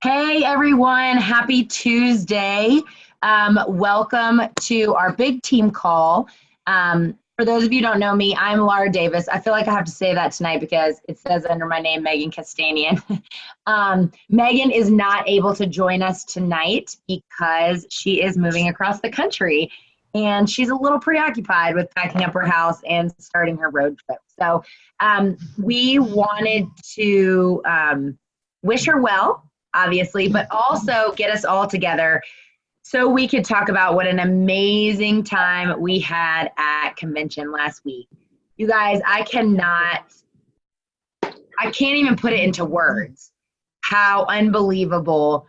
Hey everyone, happy Tuesday. Welcome to our big team call. For those of you who don't know me, I'm Laura Davis. I feel like I have to say that tonight because it says under my name, Megan Castanian. Megan is not able to join us tonight because she is moving across the country and she's a little preoccupied with packing up her house and starting her road trip. So we wanted to wish her well, obviously, but also get us all together so we could talk about what an amazing time we had at convention last week. You guys, I can't even put it into words how unbelievable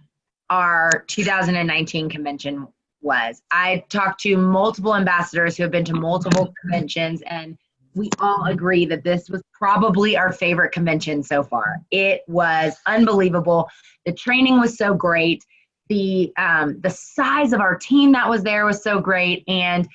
our 2019 convention was. I talked to multiple ambassadors who have been to multiple conventions, and we all agree that this was probably our favorite convention so far. It was unbelievable. The training was so great. The size of our team that was there was so great, and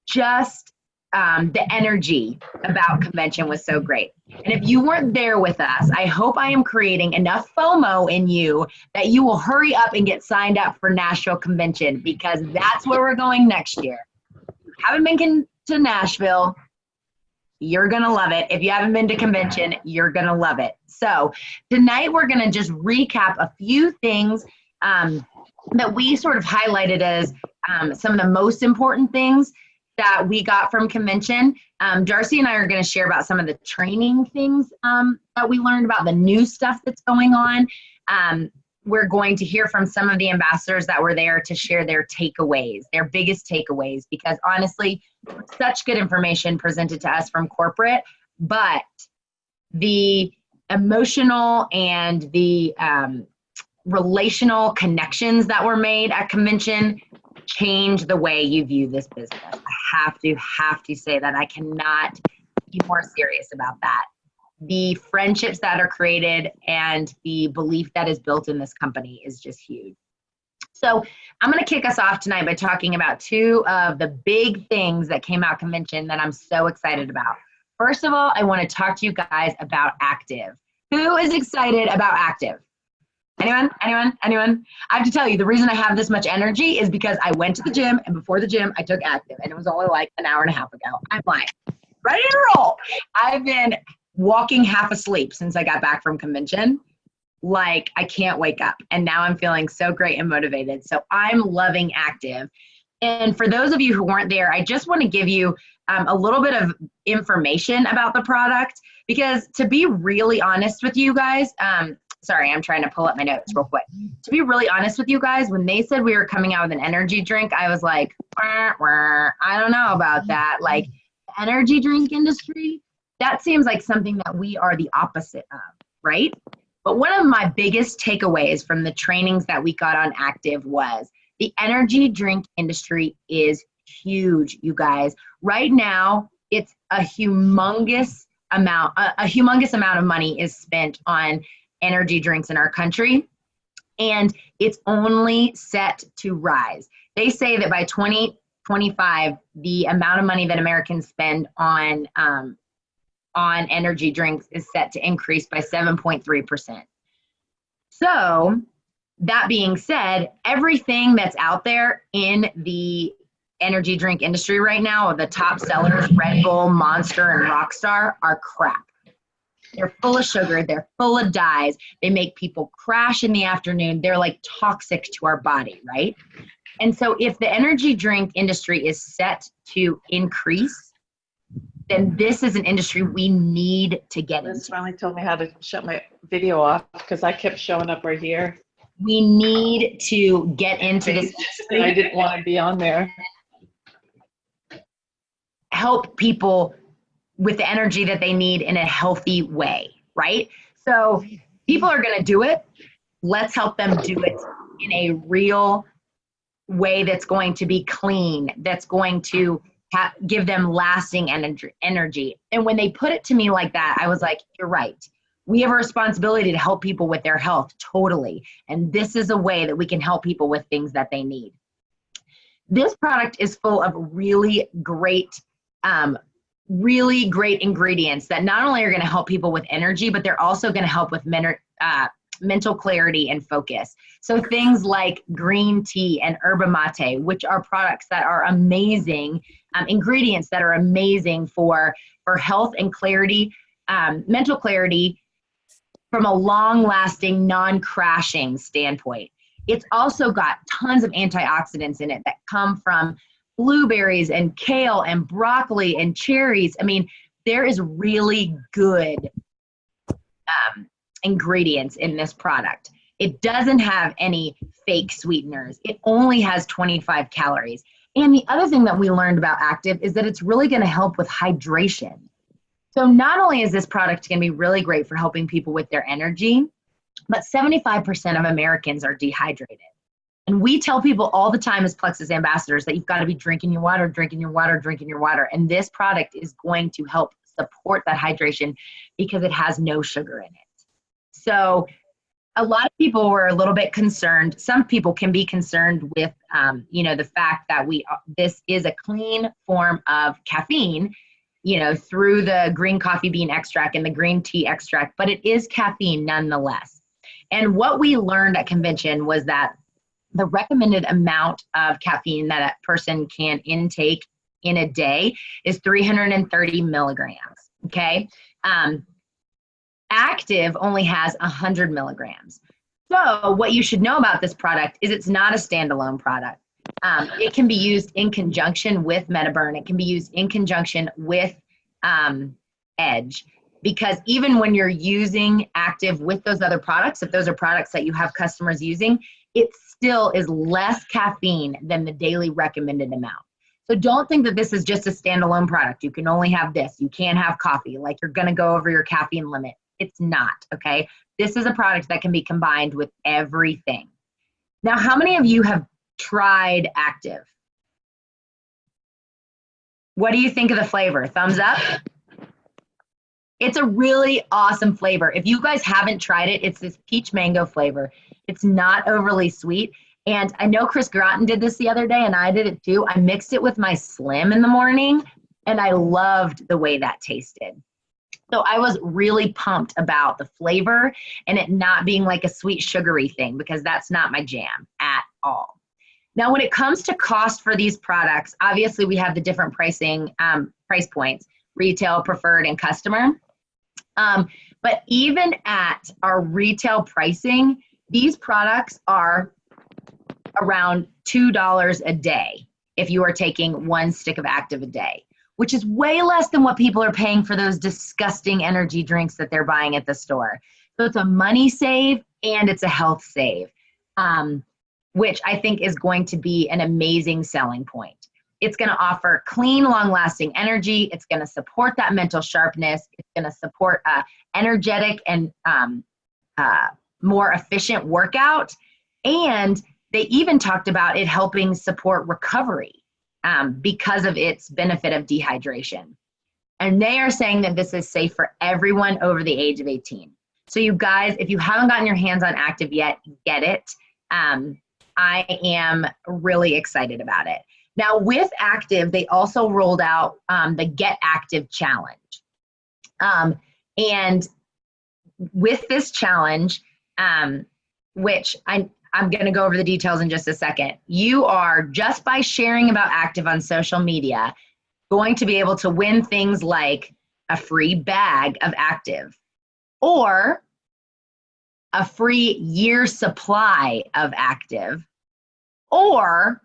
just the energy about convention was so great. And if you weren't there with us, I hope I am creating enough FOMO in you that you will hurry up and get signed up for Nashville Convention, because that's where we're going next year. If you haven't been to Nashville, you're going to love it. If you haven't been to convention, you're going to love it. So tonight we're going to just recap a few things that we sort of highlighted as some of the most important things that we got from convention. Darcy and I are going to share about some of the training things that we learned about, the new stuff that's going on. We're going to hear from some of the ambassadors that were there to share their takeaways, their biggest takeaways, because honestly, such good information presented to us from corporate, but the emotional and the relational connections that were made at convention change the way you view this business. I have to say that. I cannot be more serious about that. The friendships that are created and the belief that is built in this company is just huge. So I'm going to kick us off tonight by talking about two of the big things that came out convention that I'm so excited about. First of all, I want to talk to you guys about Active. Who is excited about Active? Anyone? I have to tell you, the reason I have this much energy is because I went to the gym, and before the gym, I took Active, and it was only like an hour and a half ago. I'm like, ready to roll. I've been walking half asleep since I got back from convention. Like, I can't wake up. And now I'm feeling so great and motivated. So I'm loving Active. And for those of you who weren't there, I just want to give you a little bit of information about the product, because to be really honest with you guys, sorry, I'm trying to pull up my notes real quick. To be really honest with you guys, when they said we were coming out with an energy drink, I was like, I don't know about that. Like, the energy drink industry, that seems like something that we are the opposite of, right? But one of my biggest takeaways from the trainings that we got on Active was the energy drink industry is huge, you guys. Right now, it's a humongous amount of money is spent on energy drinks in our country, and it's only set to rise. They say that by 2025, the amount of money that Americans spend on energy drinks is set to increase by 7.3%. So that being said, everything that's out there in the energy drink industry right now, the top sellers, Red Bull, Monster, and Rockstar, are crap. They're full of sugar. They're full of dyes. They make people crash in the afternoon. They're like toxic to our body, right? And so if the energy drink industry is set to increase, then this is an industry we need to get into. Liz finally told me how to shut my video off because I kept showing up right here. We need to get into this industry. I didn't want to be on there. Help people with the energy that they need in a healthy way, right? So people are going to do it. Let's help them do it in a real way that's going to be clean, that's going to give them lasting energy. And when they put it to me like that, I was like, you're right. We have a responsibility to help people with their health, totally. And this is a way that we can help people with things that they need. This product is full of really great ingredients that not only are going to help people with energy, but they're also going to help with mental clarity and focus. So things like green tea and yerba mate, which are products that are amazing, ingredients that are amazing for health and clarity, mental clarity from a long-lasting, non-crashing standpoint. It's also got tons of antioxidants in it that come from blueberries and kale and broccoli and cherries. I mean, there is really good ingredients in this product. It doesn't have any fake sweeteners. It only has 25 calories. And the other thing that we learned about Active is that it's really going to help with hydration. So not only is this product going to be really great for helping people with their energy, but 75% of Americans are dehydrated. And we tell people all the time as Plexus ambassadors that you've got to be drinking your water, drinking your water, drinking your water. And this product is going to help support that hydration because it has no sugar in it. So a lot of people were a little bit concerned. Some people can be concerned with, the fact that this is a clean form of caffeine, through the green coffee bean extract and the green tea extract, but it is caffeine nonetheless. And what we learned at convention was that the recommended amount of caffeine that a person can intake in a day is 330 milligrams, okay? Active only has 100 milligrams. So what you should know about this product is it's not a standalone product. It can be used in conjunction with MetaBurn. It can be used in conjunction with Edge, because even when you're using Active with those other products, if those are products that you have customers using, it still is less caffeine than the daily recommended amount. So don't think that this is just a standalone product. You can only have this. You can't have coffee. Like you're going to go over your caffeine limit. It's not, okay? This is a product that can be combined with everything. Now, how many of you have tried Active? What do you think of the flavor? Thumbs up? It's a really awesome flavor. If you guys haven't tried it, it's this peach mango flavor. It's not overly sweet. And I know Chris Groton did this the other day, and I did it too. I mixed it with my Slim in the morning, and I loved the way that tasted. So I was really pumped about the flavor and it not being like a sweet sugary thing, because that's not my jam at all. Now, when it comes to cost for these products, obviously we have the different price points, retail, preferred, and customer. But even at our retail pricing, these products are around $2 a day if you are taking one stick of Active a day, which is way less than what people are paying for those disgusting energy drinks that they're buying at the store. So it's a money save and it's a health save, which I think is going to be an amazing selling point. It's going to offer clean, long-lasting energy. It's going to support that mental sharpness. It's going to support energetic and more efficient workout. And they even talked about it helping support recovery because of its benefit of dehydration. And they are saying that this is safe for everyone over the age of 18. So you guys, if you haven't gotten your hands on Active yet, get it. I am really excited about it. Now with Active, they also rolled out the Get Active Challenge. And with this challenge, which I'm going to go over the details in just a second, you are, just by sharing about Active on social media, going to be able to win things like a free bag of Active or a free year supply of Active or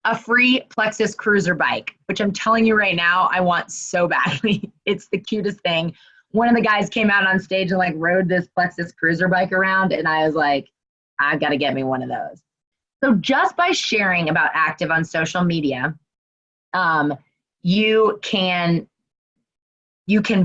a free Plexus Cruiser bike, which I'm telling you right now, I want so badly. It's the cutest thing. One of the guys came out on stage and like rode this Plexus Cruiser bike around, and I was like, I've got to get me one of those. So just by sharing about Active on social media, you can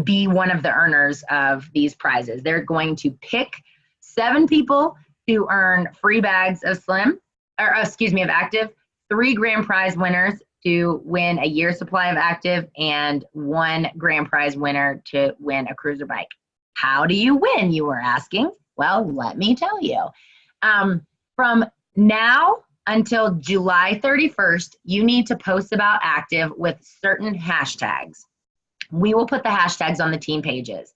be one of the earners of these prizes. They're going to pick 7 people to earn free bags of of Active, 3 grand prize winners to win a year supply of Active, and 1 grand prize winner to win a cruiser bike. How do you win, you were asking? Well, let me tell you. From now until July 31st, you need to post about Active with certain hashtags. We will put the hashtags on the team pages.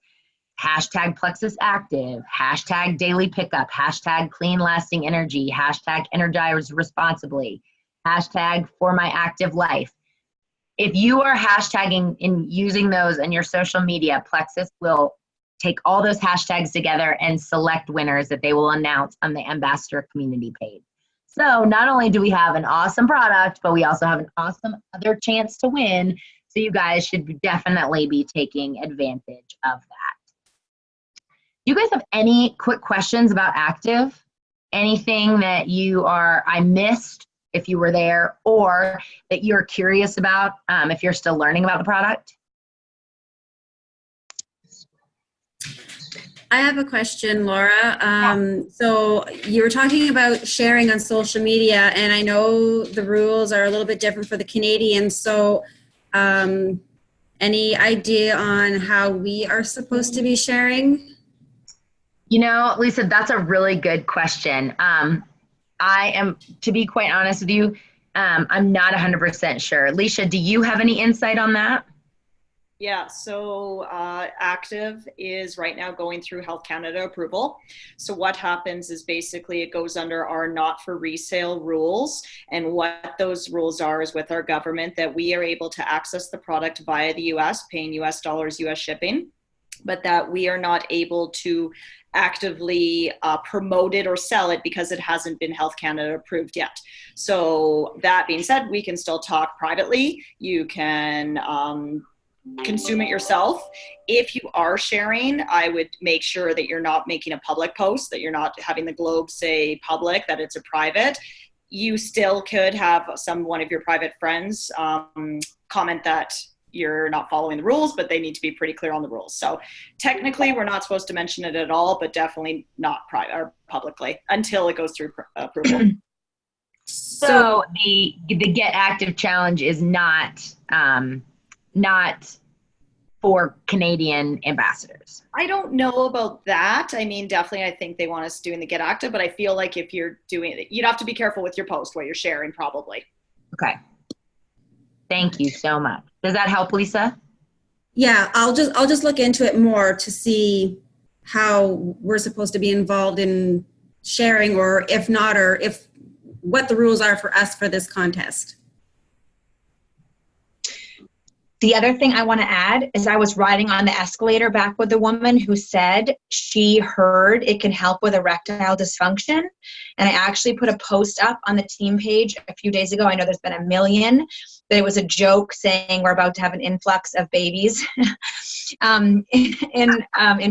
hashtag Plexus Active, hashtag daily pickup, hashtag clean lasting energy, hashtag energize responsibly, hashtag for my active life. If you are hashtagging and using those in your social media, Plexus will take all those hashtags together and select winners that they will announce on the Ambassador community page. So not only do we have an awesome product, but we also have an awesome other chance to win. So you guys should definitely be taking advantage of that. Do you guys have any quick questions about Active? Anything that I missed if you were there, or that you're curious about if you're still learning about the product? I have a question, Laura. So you were talking about sharing on social media, and I know the rules are a little bit different for the Canadians. So any idea on how we are supposed to be sharing? You know, Lisa, that's a really good question. To be quite honest with you, I'm not 100% sure. Alicia, do you have any insight on that? Yeah, so Active is right now going through Health Canada approval. So what happens is basically it goes under our not for resale rules. And what those rules are is with our government that we are able to access the product via the US, paying US dollars, US shipping, but that we are not able to actively promote it or sell it because it hasn't been Health Canada approved yet. So that being said, we can still talk privately. You can consume it yourself. If you are sharing, I would make sure that you're not making a public post, that you're not having the Globe say public, that it's a private. You still could have one of your private friends comment that you're not following the rules, but they need to be pretty clear on the rules. So technically we're not supposed to mention it at all, but definitely not private or publicly until it goes through approval. So the Get Active Challenge is not for Canadian ambassadors. I don't know about that. I mean, definitely I think they want us doing the Get Active, but I feel like if you're doing it, you'd have to be careful with your post, what you're sharing probably. Okay. Thank you so much. Does that help, Lisa? Yeah, I'll just look into it more to see how we're supposed to be involved in sharing, or if not, or if what the rules are for us for this contest. The other thing I want to add is I was riding on the escalator back with a woman who said she heard it can help with erectile dysfunction. And I actually put a post up on the team page a few days ago. I know there's been a million, but it was a joke saying we're about to have an influx of babies in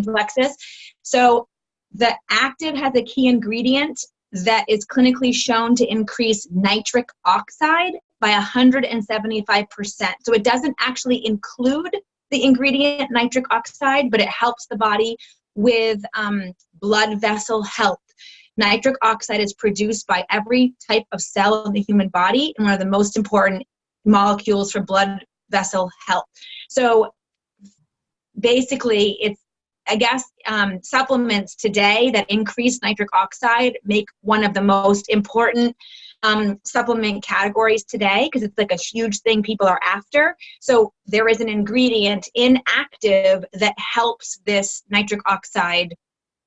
Plexus. So the Active has a key ingredient that is clinically shown to increase nitric oxide by 175%. So it doesn't actually include the ingredient nitric oxide, but it helps the body with blood vessel health. Nitric oxide is produced by every type of cell in the human body and one of the most important molecules for blood vessel health. So basically, it's, I guess, supplements today that increase nitric oxide make one of the most important supplement categories today, because it's like a huge thing people are after. So there is an ingredient in Active that helps this nitric oxide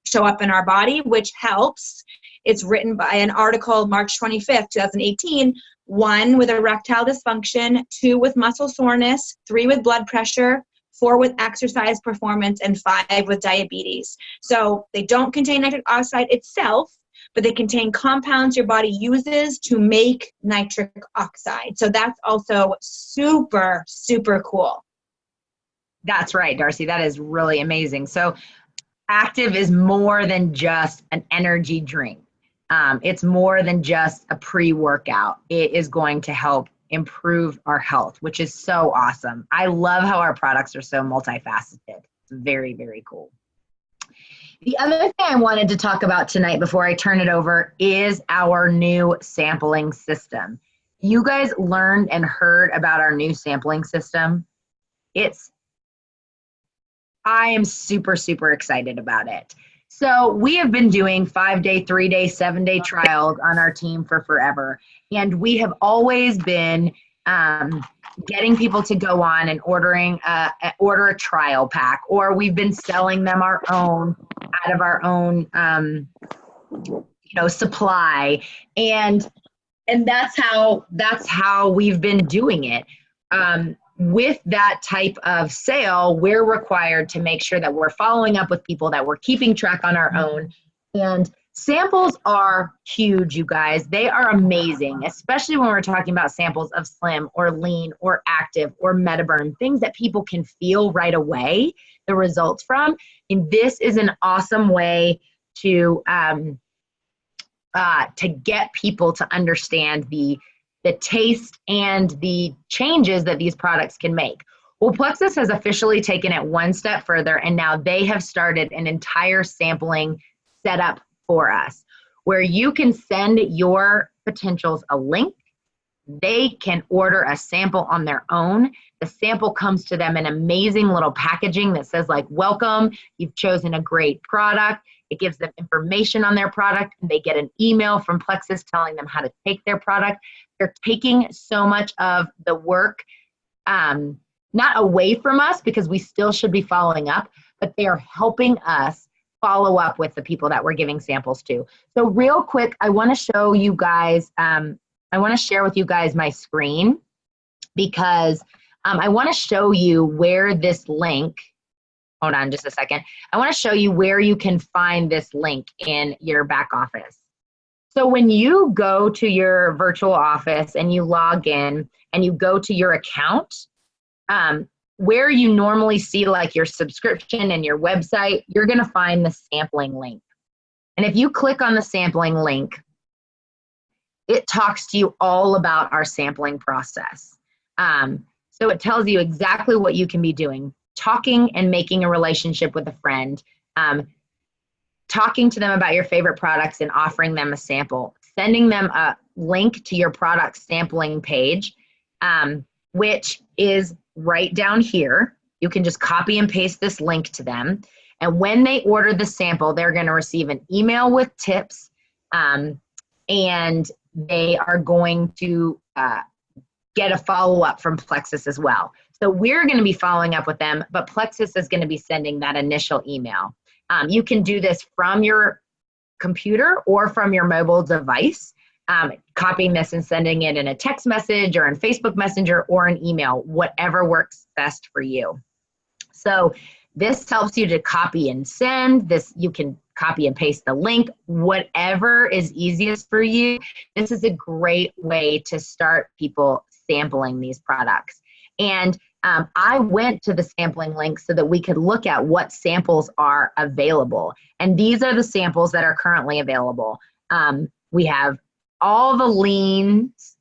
show up in our body, which helps. It's written by an article March 25th, 2018, 1 with erectile dysfunction, 2 with muscle soreness, 3 with blood pressure, 4 with exercise performance, and 5 with diabetes. So they don't contain nitric oxide itself, but they contain compounds your body uses to make nitric oxide. So that's also super, super cool. That's right, Darcy. That is really amazing. So Active is more than just an energy drink. It's more than just a pre-workout. It is going to help improve our health, which is so awesome. I love how our products are so multifaceted. It's very, very cool. The other thing I wanted to talk about tonight before I turn it over is our new sampling system. You guys learned and heard about our new sampling system. I am super, super excited about it. So we have been doing 5-day, 3-day, 7-day trials on our team for forever. And we have always been getting people to go on and order a trial pack, or we've been selling them our own out of our own supply, and that's how we've been doing it. With that type of sale, we're required to make sure that we're following up with people, that we're keeping track on our own. And samples are huge, you guys. They are amazing, especially when we're talking about samples of Slim or Lean or Active or Metaburn, things that people can feel right away the results from. And this is an awesome way to get people to understand the taste and the changes that these products can make. Well, Plexus has officially taken it one step further, and now they have started an entire sampling setup for us, where you can send your potentials a link. They can order a sample on their own. The sample comes to them in amazing little packaging that says, like, welcome, you've chosen a great product. It gives them information on their product, and they get an email from Plexus telling them how to take their product. They're taking so much of the work, not away from us, because we still should be following up, but they are helping us follow up with the people that we're giving samples to. So real quick, I want to show you guys, I want to share with you guys my screen, because I want to show you where this link, hold on just a second. I want to show you where you can find this link in your back office. So when you go to your virtual office and you log in and you go to your account, where you normally see like your subscription and your website, you're going to find the sampling link. And if you click on the sampling link, it talks to you all about our sampling process. So it tells you exactly what you can be doing: talking and making a relationship with a friend, talking to them about your favorite products and offering them a sample, sending them a link to your product sampling page, which is right down here. You can just copy and paste this link to them. And when they order the sample, they're going to receive an email with tips, and they are going to get a follow-up from Plexus as well. So we're going to be following up with them, but Plexus is going to be sending that initial email. You can do this from your computer or from your mobile device, copying this and sending it in a text message or in Facebook Messenger or an email, whatever works best for you. So this helps you to copy and send. This, you can copy and paste the link, whatever is easiest for you. This is a great way to start people sampling these products. And I went to the sampling link so that we could look at what samples are available. And these are the samples that are currently available. We have all the leans,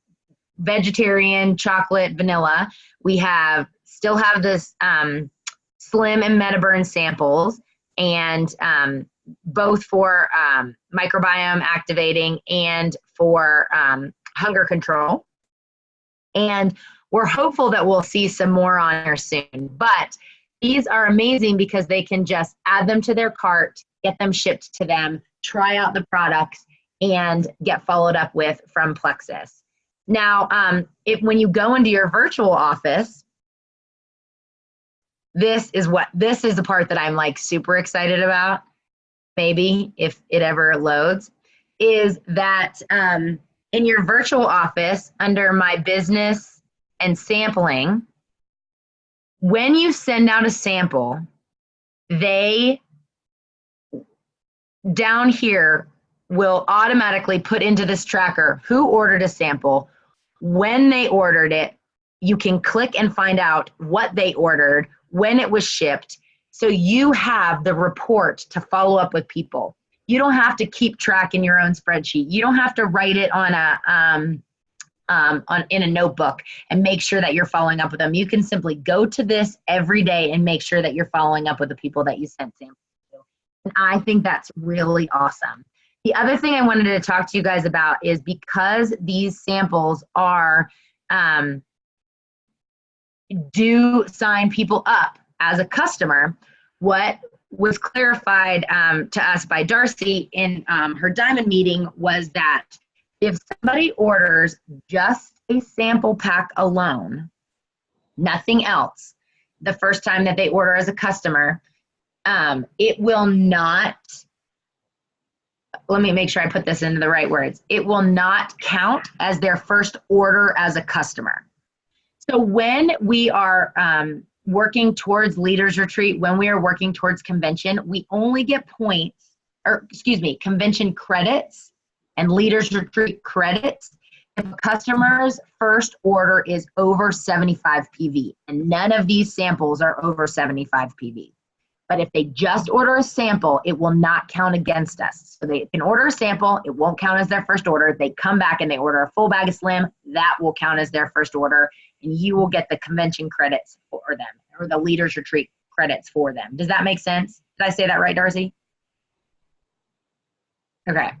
vegetarian, chocolate, vanilla. We still have this Slim and Metaburn samples, and both for microbiome activating and for hunger control. And we're hopeful that we'll see some more on here soon. But these are amazing because they can just add them to their cart, get them shipped to them, try out the products, and get followed up with from Plexus. Now, when you go into your virtual office, this is the part that I'm like super excited about, maybe if it ever loads, is that in your virtual office under My Business and Sampling, when you send out a sample, they down here will automatically put into this tracker who ordered a sample, when they ordered it. You can click and find out what they ordered, when it was shipped, so you have the report to follow up with people. You don't have to keep track in your own spreadsheet. You don't have to write it on in a notebook and make sure that you're following up with them. You can simply go to this every day and make sure that you're following up with the people that you sent samples to. And I think that's really awesome. The other thing I wanted to talk to you guys about is, because these samples are do sign people up as a customer, what was clarified to us by Darcy in her Diamond meeting was that if somebody orders just a sample pack alone, nothing else, the first time that they order as a customer, it will not, let me make sure I put this into the right words. It will not count as their first order as a customer. So when we are working towards Leaders Retreat, when we are working towards convention, we only get points, or excuse me, convention credits and Leaders Retreat credits if a customer's first order is over 75 PV. And none of these samples are over 75 PV. But if they just order a sample, it will not count against us. So they can order a sample, it won't count as their first order. If they come back and they order a full bag of Slim, that will count as their first order, and you will get the convention credits for them, or the Leaders Retreat credits for them. Does that make sense? Did I say that right, Darcy? Okay.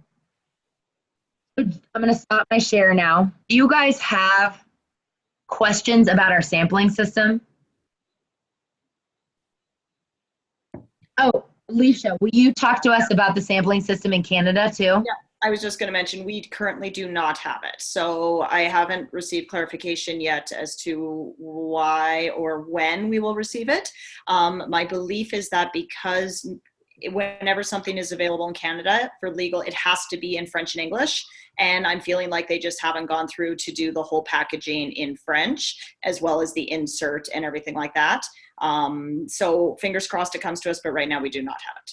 I'm gonna stop my share now. Do you guys have questions about our sampling system? Oh, Alicia, will you talk to us about the sampling system in Canada too? Yeah, I was just going to mention we currently do not have it. So I haven't received clarification yet as to why or when we will receive it. My belief is that because whenever something is available in Canada for legal, it has to be in French and English. And I'm feeling like they just haven't gone through to do the whole packaging in French, as well as the insert and everything like that. So fingers crossed it comes to us, but right now we do not have it.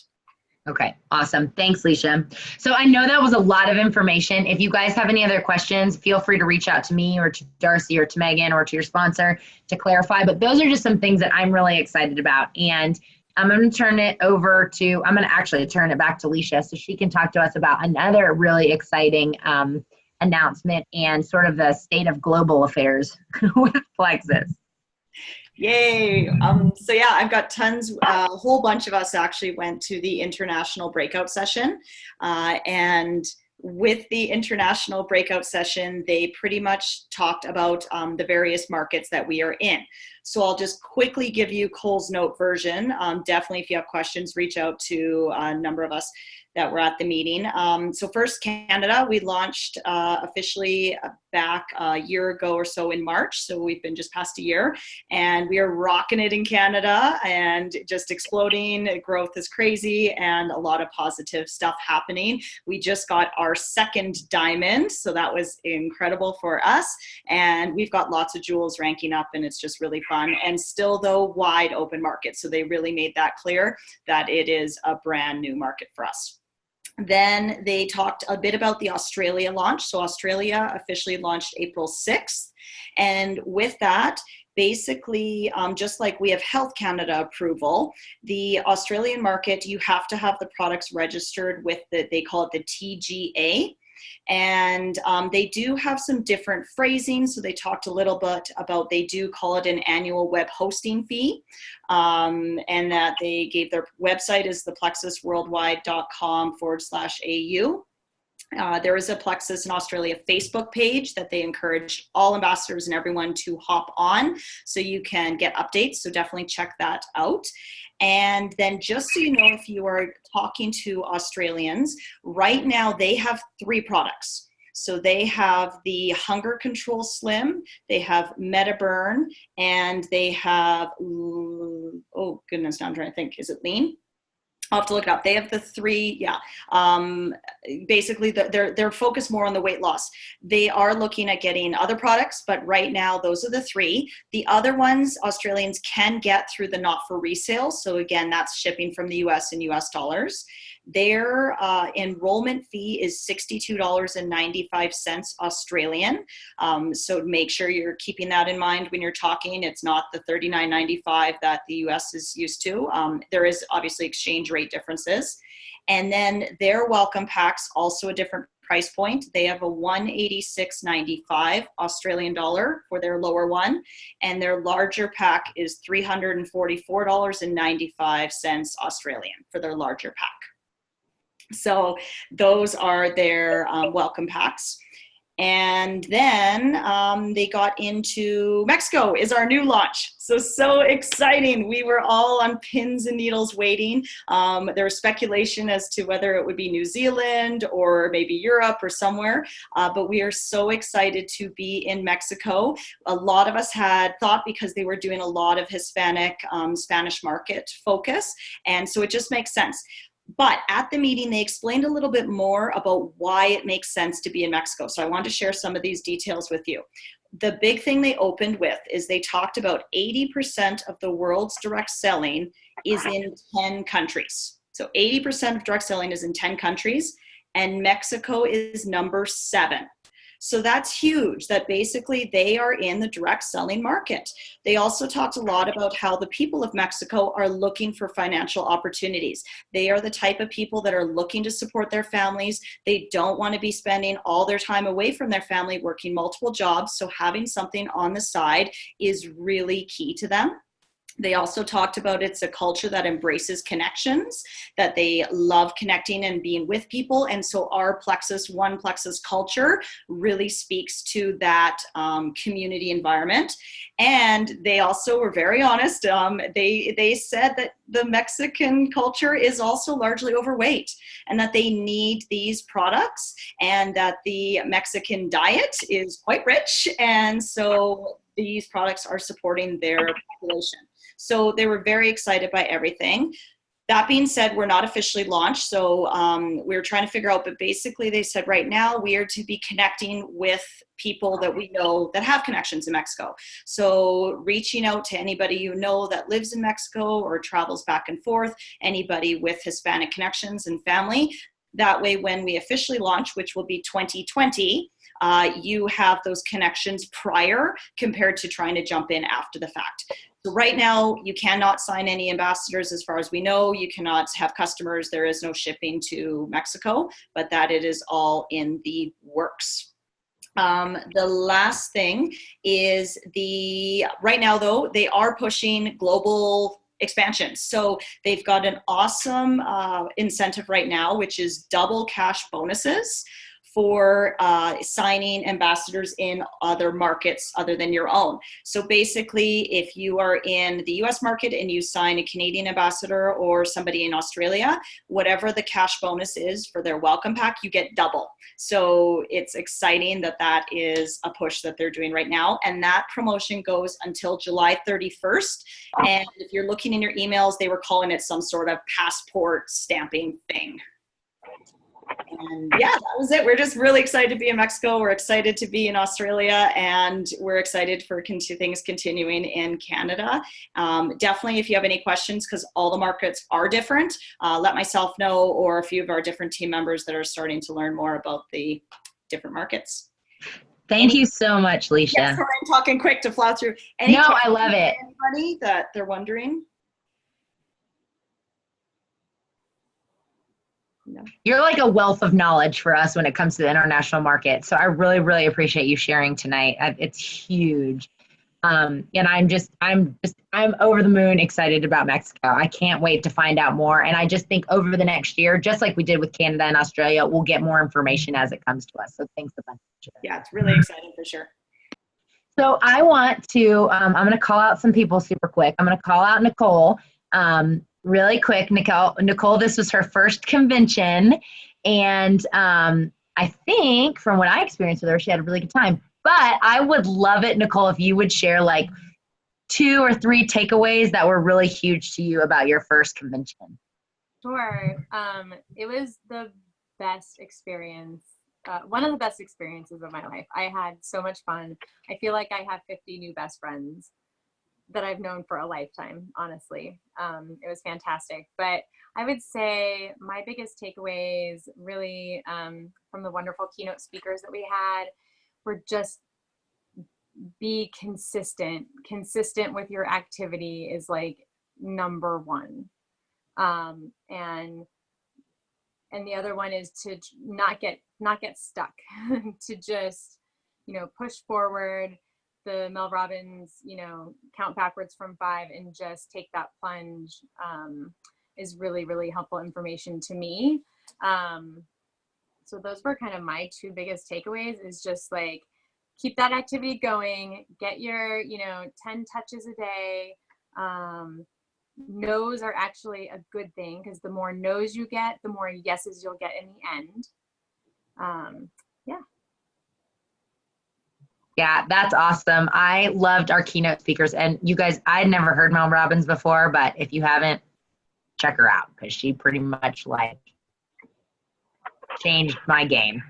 Okay, awesome. Thanks, Leisha. So I know that was a lot of information. If you guys have any other questions, feel free to reach out to me or to Darcy or to Megan or to your sponsor to clarify. But those are just some things that I'm really excited about. And I'm going to turn it over to, I'm going to actually turn it back to Leisha so she can talk to us about another really exciting announcement and sort of the state of global affairs with Plexus. Yay. So yeah, I've got tons, a whole bunch of us actually went to the international breakout session. And with the international breakout session, they pretty much talked about the various markets that we are in. So I'll just quickly give you Cole's note version. Definitely, if you have questions, reach out to a number of us that were at the meeting. So first, Canada, we launched officially back a year ago or so in March. So we've been just past a year, and we are rocking it in Canada and just exploding. Growth is crazy and a lot of positive stuff happening. We just got our second diamond, so that was incredible for us. And we've got lots of jewels ranking up, and it's just really fun. And still, though, wide open market. So they really made that clear that it is a brand new market for us. Then they talked a bit about the Australia launch. So Australia officially launched April 6th. And with that, basically, just like we have Health Canada approval, the Australian market, you have to have the products registered with they call it the TGA. And they do have some different phrasing. So they talked a little bit about, they do call it an annual web hosting fee. And that they gave their website is theplexusworldwide.com/AU. There is a Plexus in Australia Facebook page that they encourage all ambassadors and everyone to hop on so you can get updates. So definitely check that out. And then just so you know, if you are talking to Australians, right now they have 3 products. So they have the Hunger Control Slim, they have MetaBurn, and they have, oh goodness, now I'm trying to think, is it Lean? I'll have to look it up. They have the 3, yeah. Basically, they're focused more on the weight loss. They are looking at getting other products, but right now, those are the 3. The other ones, Australians can get through the not for resale. So again, that's shipping from the US in US dollars. Their enrollment fee is $62.95 Australian. So make sure you're keeping that in mind when you're talking. It's not the $39.95 that the US is used to. There is obviously exchange rate differences. And then their welcome packs, also a different price point. They have a $186.95 Australian dollar for their lower one, and their larger pack is $344.95 Australian for their larger pack. So those are their welcome packs. And then they got into Mexico is our new launch. So exciting. We were all on pins and needles waiting. There was speculation as to whether it would be New Zealand or maybe Europe or somewhere, but we are so excited to be in Mexico. A lot of us had thought, because they were doing a lot of Hispanic, Spanish market focus, and so it just makes sense. But at the meeting, they explained a little bit more about why it makes sense to be in Mexico. So I want to share some of these details with you. The big thing they opened with is they talked about 80% of the world's direct selling is in 10 countries. So 80% of direct selling is in 10 countries, and Mexico is number 7. So that's huge, that basically they are in the direct selling market. They also talked a lot about how the people of Mexico are looking for financial opportunities. They are the type of people that are looking to support their families. They don't want to be spending all their time away from their family working multiple jobs. So having something on the side is really key to them. They also talked about it's a culture that embraces connections, that they love connecting and being with people. And so our Plexus, One Plexus culture really speaks to that community environment. And they also were very honest. They said that the Mexican culture is also largely overweight and that they need these products, and that the Mexican diet is quite rich. And so these products are supporting their population. So they were very excited by everything. That being said, we're not officially launched, so we're trying to figure out, but basically they said right now we are to be connecting with people that we know that have connections in Mexico. So reaching out to anybody you know that lives in Mexico or travels back and forth, anybody with Hispanic connections and family. That way, when we officially launch, which will be 2020, you have those connections prior compared to trying to jump in after the fact. So right now, you cannot sign any ambassadors as far as we know. You cannot have customers. There is no shipping to Mexico, but that it is all in the works. The last thing is right now though, they are pushing global expansion. So they've got an awesome incentive right now, which is double cash bonuses for signing ambassadors in other markets other than your own. So basically, if you are in the US market and you sign a Canadian ambassador or somebody in Australia, whatever the cash bonus is for their welcome pack, you get double. So it's exciting that that is a push that they're doing right now. And that promotion goes until July 31st. And if you're looking in your emails, they were calling it some sort of passport stamping thing. And yeah, that was it. We're just really excited to be in Mexico. We're excited to be in Australia, and we're excited for things continuing in Canada. Definitely, if you have any questions, because all the markets are different, let myself know, or a few of our different team members that are starting to learn more about the different markets. Thank you so much, Leisha. Yeah, sorry, I'm talking quick to plow through. No, I love it. Anybody that they're wondering? No. You're like a wealth of knowledge for us when it comes to the international market. So I really, really appreciate you sharing tonight. It's huge. And I'm over the moon excited about Mexico. I can't wait to find out more. And I just think over the next year, just like we did with Canada and Australia, we'll get more information as it comes to us. So thanks a bunch. Yeah, it's really exciting for sure. So I want to, I'm going to call out some people super quick. I'm going to call out Nicole. Really quick, Nicole, this was her first convention, and I think from what I experienced with her, she had a really good time. But I would love it, Nicole, if you would share like 2 or 3 takeaways that were really huge to you about your first convention. Sure. It was the best experience, one of the best experiences of my life. I had so much fun. I feel like I have 50 new best friends that I've known for a lifetime, honestly. It was fantastic. But I would say my biggest takeaways really from the wonderful keynote speakers that we had were just be consistent. Consistent with your activity is like number one. And the other one is to not get stuck, to just, push forward. The Mel Robbins, count backwards from 5 and just take that plunge is really, really helpful information to me. So those were kind of my two biggest takeaways, is just like, keep that activity going, get your, 10 touches a day. No's are actually a good thing, because the more no's you get, the more yeses you'll get in the end. Yeah. Yeah, that's awesome. I loved our keynote speakers. And you guys, I'd never heard Mel Robbins before, but if you haven't, check her out, because she pretty much like changed my game.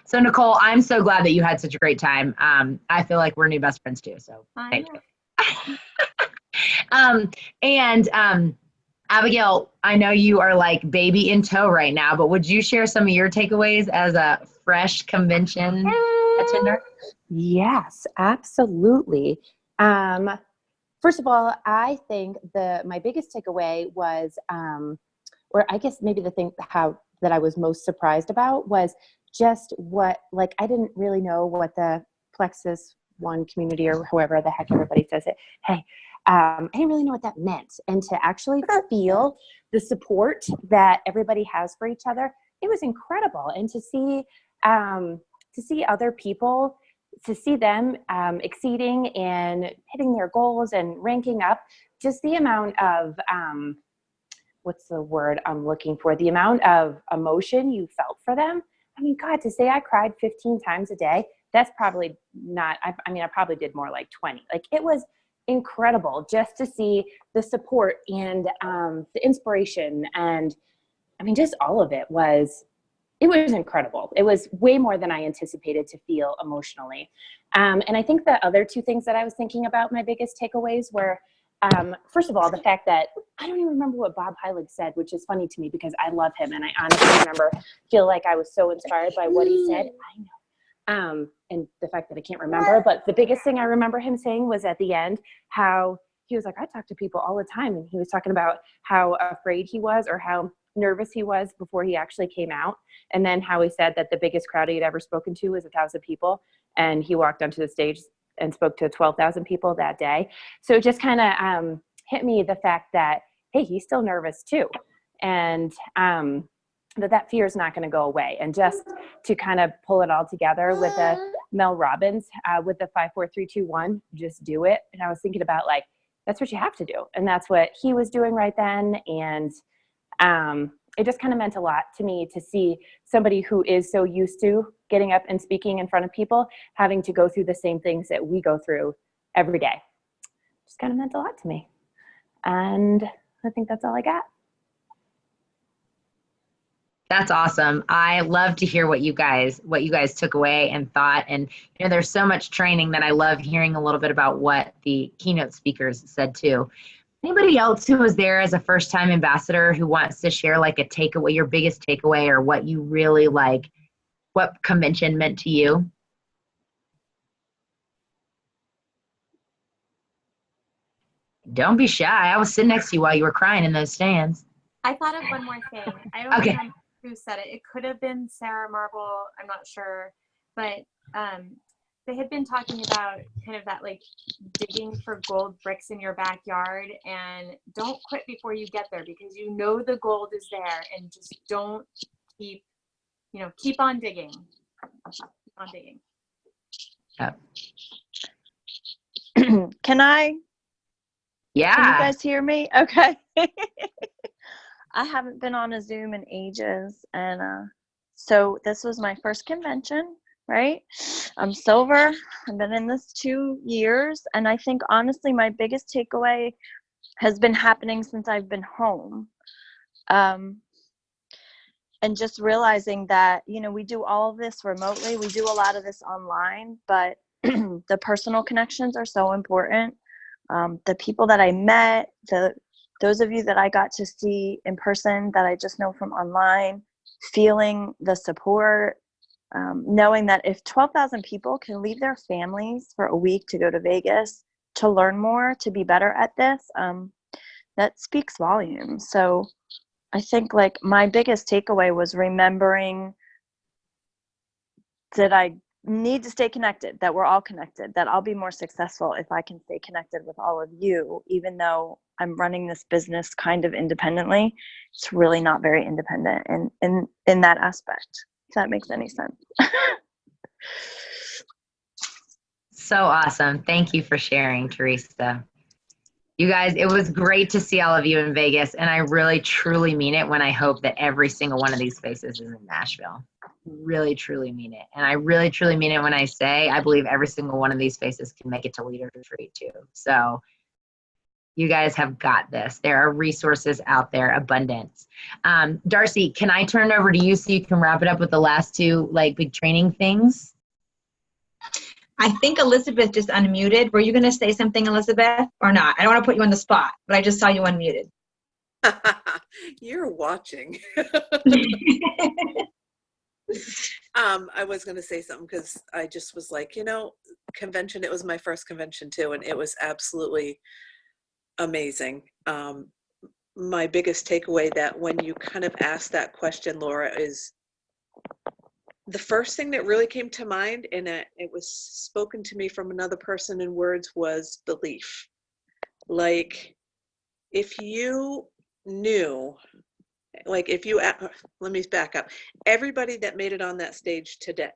So Nicole, I'm so glad that you had such a great time. I feel like we're new best friends too. So thank you. Abigail, I know you are like baby in tow right now, but would you share some of your takeaways as a fresh convention attender? Yes, absolutely. First of all, I think my biggest takeaway was, or I guess maybe the thing that I was most surprised about was just like, I didn't really know what the Plexus One community, or however the heck everybody says it. Hey, I didn't really know what that meant. And to actually feel the support that everybody has for each other, it was incredible. And to see other people, to see them exceeding and hitting their goals and ranking up, just the amount of, what's the word I'm looking for? The amount of emotion you felt for them. I mean, God, to say I cried 15 times a day, that's probably not, I probably did more like 20. Like, it was incredible just to see the support and the inspiration. And I mean, just all of it was incredible. It was way more than I anticipated to feel emotionally. And I think the other two things that I was thinking about, my biggest takeaways were, first of all, the fact that I don't even remember what Bob Heilig said, which is funny to me because I love him. And I honestly feel like I was so inspired by what he said. I know. And the fact that I can't remember, but the biggest thing I remember him saying was at the end, how he was like, I talk to people all the time. And he was talking about how afraid he was, or how nervous he was before he actually came out. And then how he said that the biggest crowd he'd ever spoken to was 1,000 people. And he walked onto the stage and spoke to 12,000 people that day. So it just kind of hit me, the fact that, hey, he's still nervous too. And that fear is not going to go away. And just to kind of pull it all together with Mel Robbins, with the 5, 4, 3, 2, 1, just do it. And I was thinking about, like, that's what you have to do. And that's what he was doing right then. And it just kind of meant a lot to me to see somebody who is so used to getting up and speaking in front of people, having to go through the same things that we go through every day. Just kind of meant a lot to me. And I think that's all I got. That's awesome. I love to hear what you guys took away and thought. And there's so much training that I love hearing a little bit about what the keynote speakers said too. Anybody else who was there as a first-time ambassador who wants to share like a takeaway, your biggest takeaway, or what you really like, what convention meant to you? Don't be shy. I was sitting next to you while you were crying in those stands. I thought of one more thing. I don't Okay. remember who said it. It could have been Sarah Marble. I'm not sure. But they had been talking about kind of that, like, digging for gold bricks in your backyard, and don't quit before you get there, because the gold is there, and just don't keep on digging. Keep on digging. Can I? Yeah. Can you guys hear me? Okay. I haven't been on a Zoom in ages, and so this was my first convention, right? I'm silver. I've been in this 2 years, and I think honestly my biggest takeaway has been happening since I've been home. And just realizing that, we do all of this remotely. We do a lot of this online, but the personal connections are so important. The people that I met, those of you that I got to see in person that I just know from online, feeling the support, knowing that if 12,000 people can leave their families for a week to go to Vegas to learn more, to be better at this, that speaks volumes. So I think, like, my biggest takeaway was remembering that I need to stay connected, that we're all connected, that I'll be more successful if I can stay connected with all of you, even though I'm running this business kind of independently. It's really not very independent in that aspect, if that makes any sense. So awesome. Thank you for sharing, Teresa. You guys, it was great to see all of you in Vegas, and I really, truly mean it when I hope that every single one of these spaces is in Nashville. Really, truly mean it. And I really, truly mean it when I say I believe every single one of these spaces can make it to Leader Retreat too. So you guys have got this. There are resources out there, abundance. Darcy, can I turn it over to you so you can wrap it up with the last two big training things? I think Elizabeth just unmuted. Were you going to say something, Elizabeth, or not? I don't want to put you on the spot, but I just saw you unmuted. You're watching. I was going to say something because I just was like, convention, it was my first convention too, and it was absolutely amazing. My biggest takeaway that when you kind of asked that question, Laura, is the first thing that really came to mind, and it was spoken to me from another person in words, was belief. Like, if you knew, let me back up. Everybody that made it on that stage today,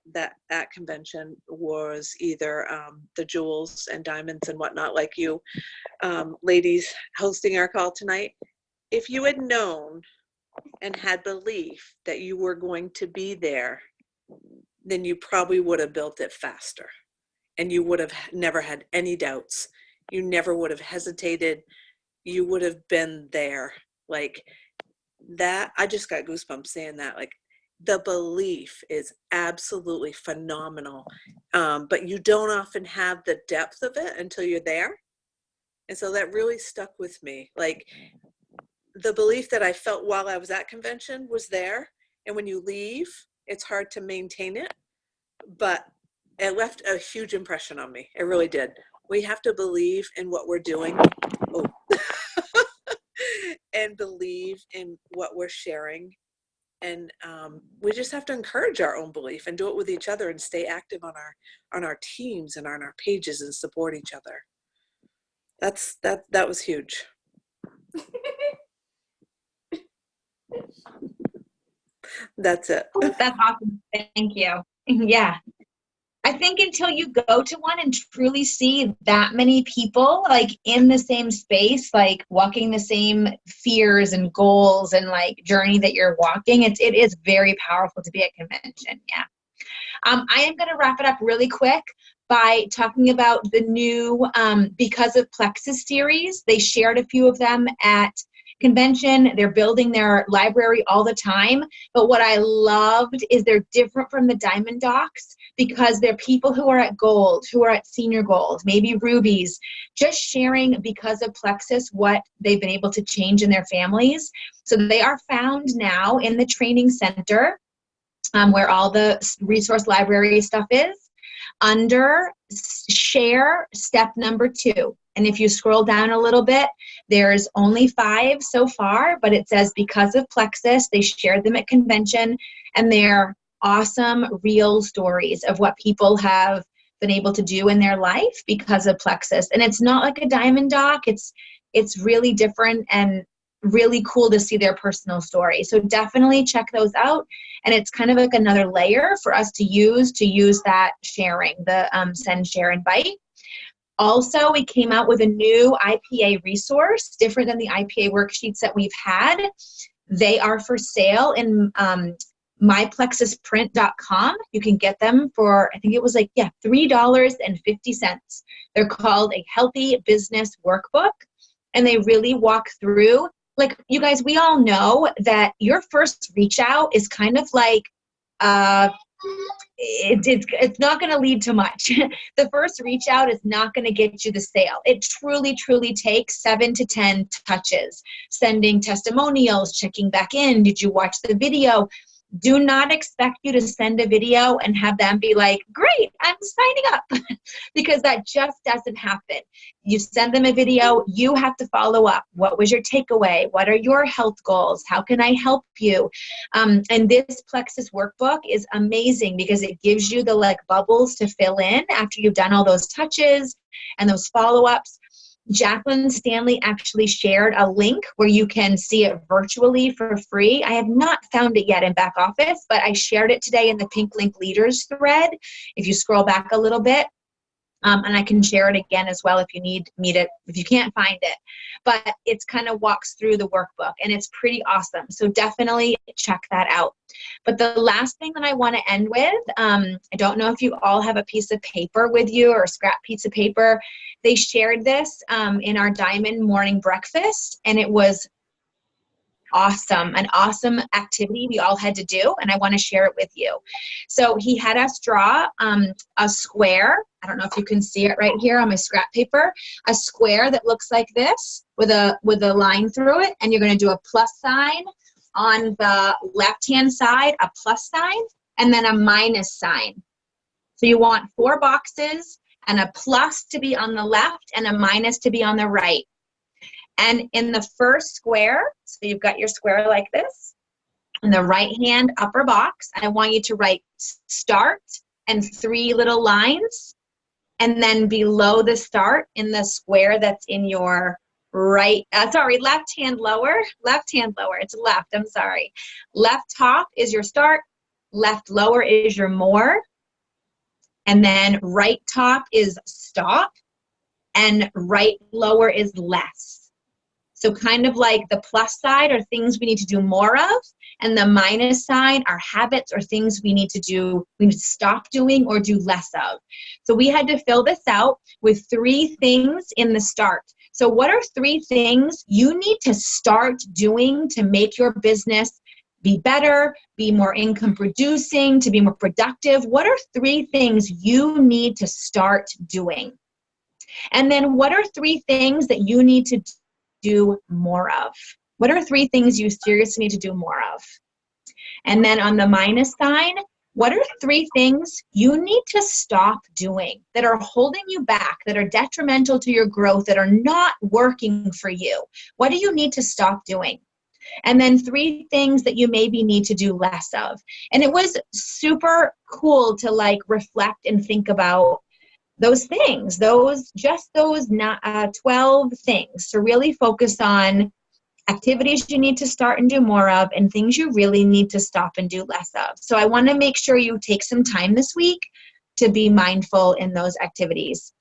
at convention, was either the jewels and diamonds and whatnot, like you ladies hosting our call tonight. If you had known and had belief that you were going to be there, then you probably would have built it faster, and you would have never had any doubts. You never would have hesitated. You would have been there. Like that, I just got goosebumps saying that. Like, the belief is absolutely phenomenal, but you don't often have the depth of it until you're there. And so that really stuck with me. Like, the belief that I felt while I was at convention was there, and when you leave, it's hard to maintain it, but it left a huge impression on me. It really did. We have to believe in what we're doing. And believe in what we're sharing. And we just have to encourage our own belief and do it with each other, and stay active on our teams and on our pages and support each other. That was huge. That's it. That's awesome. Thank you. Yeah. I think until you go to one and truly see that many people in the same space, walking the same fears and goals and journey that you're walking, it is very powerful to be at convention. Yeah. I am going to wrap it up really quick by talking about the new Because of Plexus series. They shared a few of them at convention. They're building their library all the time. But what I loved is they're different from the Diamond Docs, because they're people who are at gold, who are at senior gold, maybe rubies, just sharing because of Plexus what they've been able to change in their families. So they are found now in the training center, where all the resource library stuff is, under share step number 2. And if you scroll down a little bit, there's only 5 so far, but it says Because of Plexus. They shared them at convention, and they're awesome, real stories of what people have been able to do in their life because of Plexus. And it's not like a Diamond Doc. It's really different and really cool to see their personal story. So definitely check those out. And it's kind of like another layer for us to use that sharing, the send, share, invite. Also, we came out with a new IPA resource, different than the IPA worksheets that we've had. They are for sale in myplexusprint.com. You can get them for, I think it was $3.50. They're called a Healthy Business Workbook. And they really walk through, you guys, we all know that your first reach out is kind of it's not going to lead to much. The first reach out is not going to get you the sale. It truly, truly takes 7 to 10 touches. Sending testimonials, checking back in. Did you watch the video? Do not expect you to send a video and have them be like, great, I'm signing up, because that just doesn't happen. You send them a video, you have to follow up. What was your takeaway? What are your health goals? How can I help you? And this Plexus workbook is amazing because it gives you the bubbles to fill in after you've done all those touches and those follow-ups. Jacqueline Stanley actually shared a link where you can see it virtually for free. I have not found it yet in back office, but I shared it today in the Pink Link Leaders thread. If you scroll back a little bit, and I can share it again as well if you need me to, if you can't find it. But it's kind of walks through the workbook, and it's pretty awesome. So definitely check that out. But the last thing that I want to end with, I don't know if you all have a piece of paper with you or a scrap piece of paper. They shared this in our Diamond Morning Breakfast, and it was awesome, an awesome activity we all had to do, and I want to share it with you. So he had us draw a square. I don't know if you can see it right here on my scrap paper, a square that looks like this with a line through it, and you're going to do a plus sign on the left-hand side, a plus sign, and then a minus sign. So you want 4 boxes and a plus to be on the left and a minus to be on the right. And in the first square, so you've got your square like this, in the right-hand upper box, I want you to write start and 3 little lines. And then below the start in the square that's in your left-hand lower, it's left, I'm sorry. Left top is your start, left lower is your more, and then right top is stop, and right lower is less. So kind of like the plus side are things we need to do more of, and the minus side are habits or things we need to stop doing or do less of. So we had to fill this out with 3 things in the start. So what are 3 things you need to start doing to make your business be better, be more income producing, to be more productive? What are 3 things you need to start doing? And then what are 3 things that you need to do more of? What are 3 things you seriously need to do more of? And then on the minus sign, what are 3 things you need to stop doing that are holding you back, that are detrimental to your growth, that are not working for you? What do you need to stop doing? And then 3 things that you maybe need to do less of. And it was super cool to like reflect and think about those things, those 12 things, to really focus on activities you need to start and do more of, and things you really need to stop and do less of. So I want to make sure you take some time this week to be mindful in those activities.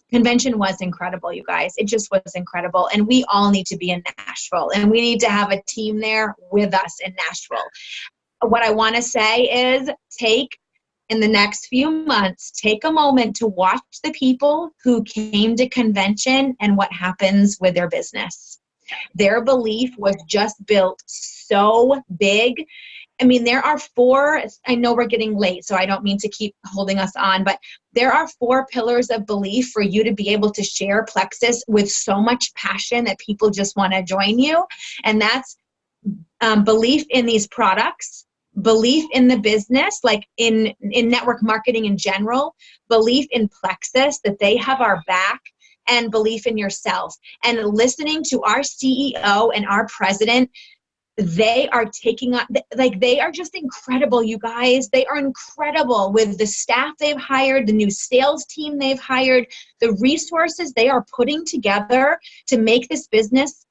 Convention was incredible, you guys. It just was incredible. And we all need to be in Nashville, and we need to have a team there with us in Nashville. What I want to say is in the next few months, take a moment to watch the people who came to convention and what happens with their business. Their belief was just built so big. I mean, there are 4, I know we're getting late, so I don't mean to keep holding us on, but there are 4 pillars of belief for you to be able to share Plexus with so much passion that people just want to join you. And that's belief in these products, belief in the business, like in network marketing in general, belief in Plexus, that they have our back, and belief in yourself. And listening to our CEO and our president, they are taking on, like, they are just incredible, you guys. They are incredible with the staff they've hired, the new sales team they've hired, the resources they are putting together to make this business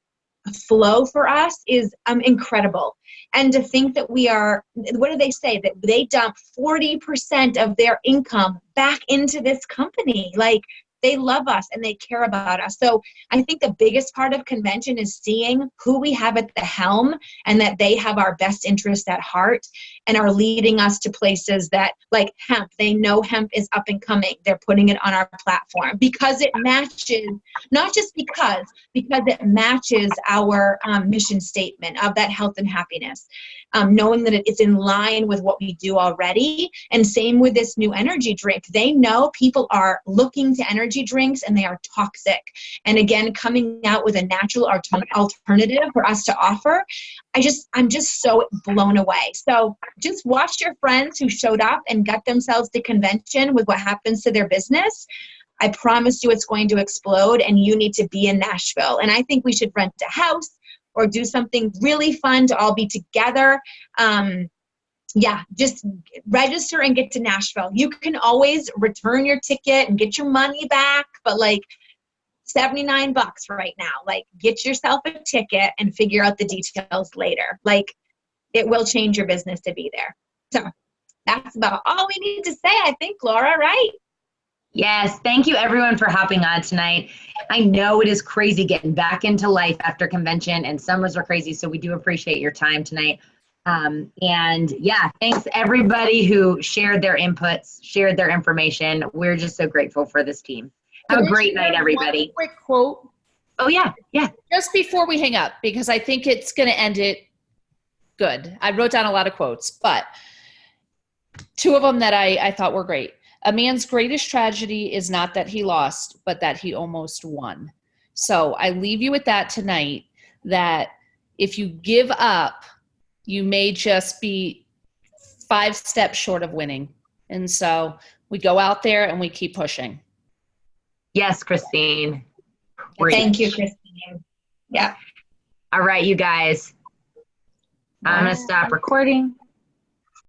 flow for us is incredible. And to think that we are, what do they say? That they dump 40% of their income back into this company. Like, they love us and they care about us. So I think the biggest part of convention is seeing who we have at the helm, and that they have our best interest at heart and are leading us to places that, like hemp, they know hemp is up and coming. They're putting it on our platform because it matches, not just because it matches our mission statement of that health and happiness. Knowing that it's in line with what we do already. And same with this new energy drink. They know people are looking to energy drinks and they are toxic. And again, coming out with a natural alternative for us to offer, I'm just so blown away. So just watch your friends who showed up and got themselves to convention with what happens to their business. I promise you it's going to explode, and you need to be in Nashville. And I think we should rent a house or do something really fun to all be together. Just register and get to Nashville. You can always return your ticket and get your money back, but like, $79 right now. Like, get yourself a ticket and figure out the details later. Like, it will change your business to be there. So that's about all we need to say, I think, Laura, right? Yes, thank you everyone for hopping on tonight. I know it is crazy getting back into life after convention, and summers are crazy, so we do appreciate your time tonight. And yeah, thanks everybody who shared their inputs, shared their information. We're just so grateful for this team. Have a great night, everybody. One quick quote. Oh yeah, yeah. Just before we hang up, because I think it's going to end it good. I wrote down a lot of quotes, but two of them that I thought were great. A man's greatest tragedy is not that he lost, but that he almost won. So I leave you with that tonight, that if you give up, you may just be 5 steps short of winning. And so we go out there and we keep pushing. Yes, Christine. Thank you, Christine. Yeah. All right, you guys. I'm going to stop recording.